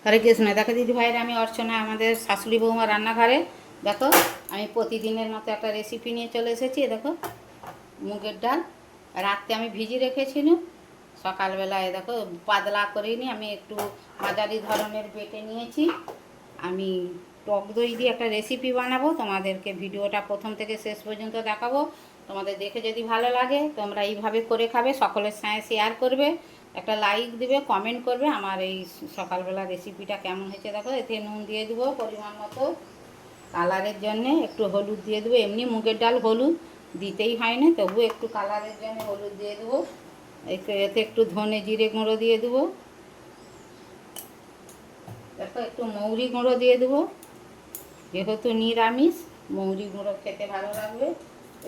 হরে কৃষ্ণ। দেখো দিদি ভাইয়ের আমি অর্চনা, আমাদের শাশুড়ি বৌমা রান্নাঘরে। দেখো আমি প্রতিদিনের মতো একটা রেসিপি নিয়ে চলে এসেছি। দেখো মুগের ডাল রাত্রে আমি ভিজিয়ে রেখেছিলাম, সকালবেলায় দেখো পাতলা করে নিয়ে আমি একটু মাঝারি ধরনের বেটে নিয়েছি। আমি টক দই দিয়ে একটা রেসিপি বানাবো, তোমাদেরকে ভিডিওটা প্রথম থেকে শেষ পর্যন্ত দেখাবো। তোমাদের দেখে যদি ভালো লাগে তোমরা এইভাবে করে খাবে, সকলের সঙ্গে শেয়ার করবে, একটা লাইক দিবে, কমেন্ট করবে আমার এই সকালবেলা রেসিপিটা কেমন হয়েছে। দেখো এতে নুন দিয়ে দেবো পরিমাণ মতো, কালারের জন্যে একটু হলুদ দিয়ে দেবো। এমনি মুগের ডাল হলুদ দিতেই হয় না, তবু একটু কালারের জন্য হলুদ দিয়ে দেবো। এতে একটু ধনে জিরে গুঁড়ো দিয়ে দেবো। দেখো একটু মৌরি গুঁড়ো দিয়ে দেবো, যেহেতু নিরামিষ মৌরি গুঁড়ো খেতে ভালো লাগবে।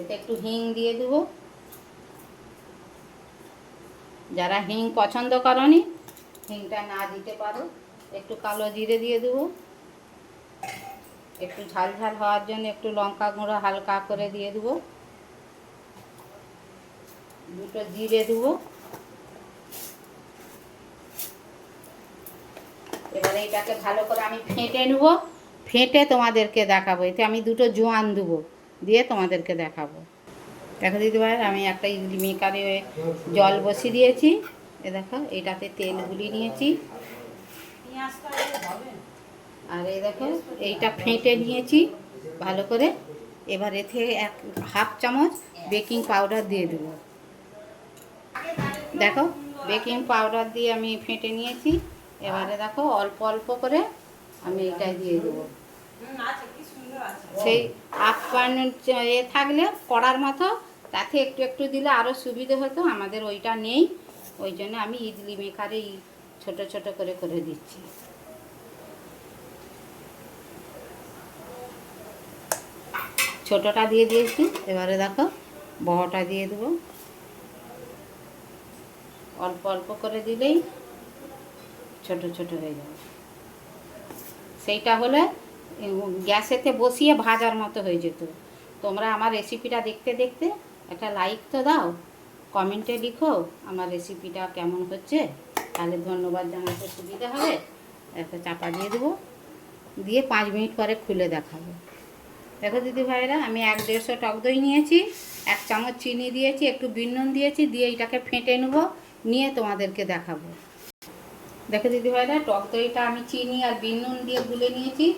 এতে একটু হিং দিয়ে দেবো, যারা হিং পছন্দ করনি হিংটা না দিতে পারো। একটু কালো জিরে দিয়ে দেবো, একটু ঝাল ঝাল হওয়ার জন্য একটু লঙ্কা গুঁড়ো হালকা করে দিয়ে দেবো, দুটো জিরে দেবো। এবারে এটাকে ভালো করে আমি ফেটে নেবো, ফেটে তোমাদেরকে দেখাবো। এতে আমি দুটো জোয়ান দেবো, দিয়ে তোমাদেরকে দেখাবো। দেখো দিদিভাই আমি একটা ইডলি মেকারে জল বসিয়ে দিয়েছি। এ দেখো এটাতে তেল গুলি নিয়েছি, আর এই দেখো এইটা ফেটে নিয়েছি ভালো করে। এবার এতে হাফ চামচ বেকিং পাউডার দিয়ে দেবো। দেখো বেকিং পাউডার দিয়ে আমি ফেটে নিয়েছি। এবারে দেখো অল্প অল্প করে আমি এটাই দিয়ে দেবো। সেই আপ্যায়ন থাকলে কড়ার মতো, তাতে একটু একটু দিলে আরও সুবিধে হতো। আমাদের ওইটা নেই, ওই জন্য আমি ইডলি মেকারেই ছোট ছোট করে করে দিচ্ছি। ছোটটা দিয়ে দিয়েছি, এবারে দেখো বড়টা দিয়ে দেবো। অল্প অল্প করে দিলেই ছোট ছোট হয়ে যাবে। সেইটা হলে গ্যাসেতে বসিয়ে ভাজার মতো হয়ে যেত। তোমরা আমার রেসিপিটা দেখতে দেখতে একটা লাইক তো দাও, কমেন্টে লিখো আমার রেসিপিটা কেমন হচ্ছে, তাহলে ধন্যবাদ জানাতে সুবিধা হবে। একটা চাপা দিয়ে দেবো, দিয়ে 5 মিনিট পরে খুলে দেখাবো। দেখো দিদি ভাইরা আমি 1-150 টক দই নিয়েছি, 1 চামচ চিনি দিয়েছি, একটু বিট নুন দিয়েছি, দিয়ে এইটাকে ফেটে নেবো, নিয়ে তোমাদেরকে দেখাবো। দেখো দিদি ভাইরা টক দইটা আমি চিনি আর বিট নুন দিয়ে গুলে নিয়েছি।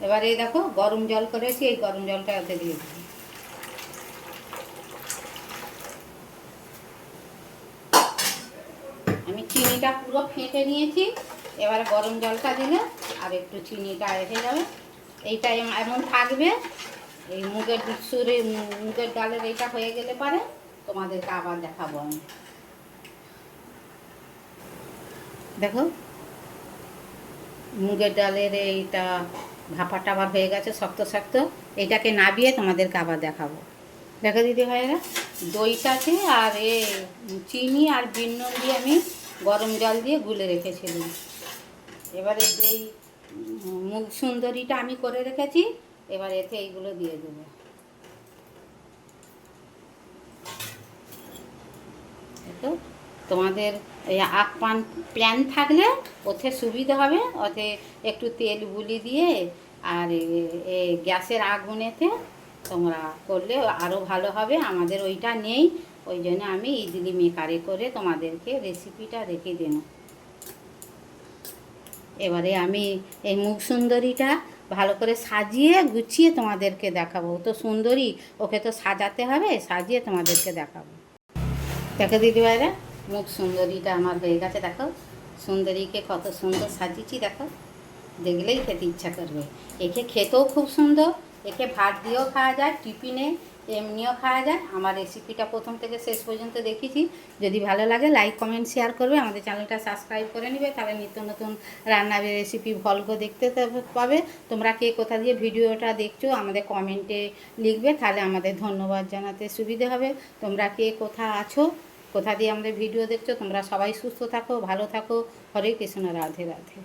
এবারে দেখো গরম জল করেছি, এই গরম জলটা এতে দিয়ে দিই। আমি চিনিটা পুরো ফেটে নিয়েছি, এবারে গরম জলটা দিলে আর একটু চিনিটা এসে যাবে। এইটা এমন থাকবে, এই মুগের ডালের এইটা হয়ে গেলে পারে তোমাদেরকে আবার দেখাবো আমি। দেখো মুগের ডালের এইটা ভাপা টাপা হয়ে গেছে, শক্ত শক্ত। এইটাকে নাবিয়ে তোমাদেরকে আবার দেখাবো। দেখো দিদি ভাইয়েরা দইটাকে আর চিনি আর বিট নুন দিয়ে আমি গরম জল দিয়ে গুলে রেখেছিলাম। এবারে যেই মুগ সুন্দরীটা আমি করে রেখেছি, এবার এতে এইগুলো দিয়ে দেবো। তো তোমাদের এই আপ্যায়ন প্যান থাকলে ওতে সুবিধা হবে, ওতে একটু তেল বুলি দিয়ে আর গ্যাসের আগুনেতে তোমরা করলে আরও ভালো হবে। আমাদের ওইটা নেই, ওই জন্য আমি ইডলি মেকারে করে তোমাদেরকে রেসিপিটা রেখে দিন। এবারে আমি এই মুগ সুন্দরীটা ভালো করে সাজিয়ে গুছিয়ে তোমাদেরকে দেখাবো। তো সুন্দরী, ওকে তো সাজাতে হবে, সাজিয়ে তোমাদেরকে দেখাবো। দেখো দিদিভাইরা মুখ সুন্দরীটা আমার হয়ে গেছে। দেখো সুন্দরীকে কত সুন্দর সাজিয়েছি, দেখো দেখলেই খেতে ইচ্ছা করবে। একে খেতেও খুব সুন্দর, একে ভাত দিয়েও খাওয়া যায়, টিফিনে এমনিও খাওয়া যায়। আমার রেসিপিটা প্রথম থেকে শেষ পর্যন্ত দেখিয়েছি। যদি ভালো লাগে লাইক কমেন্ট শেয়ার করবে, আমাদের চ্যানেলটা সাবস্ক্রাইব করে নেবে, তাহলে নিত্য নতুন রান্নার রেসিপি ভলগো দেখতে পাবে। তোমরা কে কোথা দিয়ে ভিডিওটা দেখছো আমাদের কমেন্টে লিখবে, তাহলে আমাদের ধন্যবাদ জানাতে সুবিধে হবে। তোমরা কে কোথা আছো, কোথা দিয়ে আমাদের ভিডিও দেখছো, তোমরা সবাই সুস্থ থাকো, ভালো থাকো। হরে কৃষ্ণ, রাধে রাধে।